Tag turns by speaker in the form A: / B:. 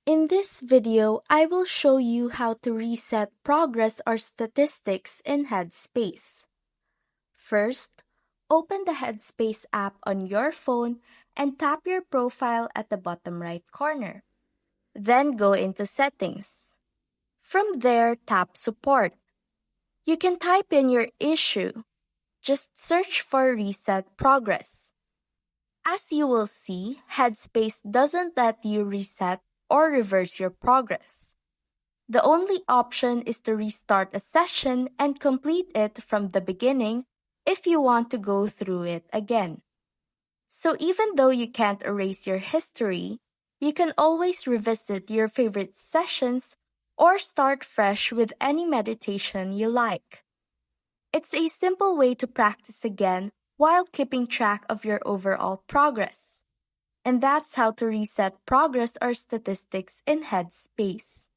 A: In this video, I will show you how to reset progress or statistics in Headspace. First, open the Headspace app on your phone and tap your profile at the bottom right corner. Then go into Settings. From there, tap Support. You can type in your issue. Just search for Reset Progress. As you will see, Headspace doesn't let you reset or reverse your progress. The only option is to restart a session and complete it from the beginning if you want to go through it again. So even though you can't erase your history, you can always revisit your favorite sessions or start fresh with any meditation you like. It's a simple way to practice again while keeping track of your overall progress. And that's how to reset progress or statistics in Headspace.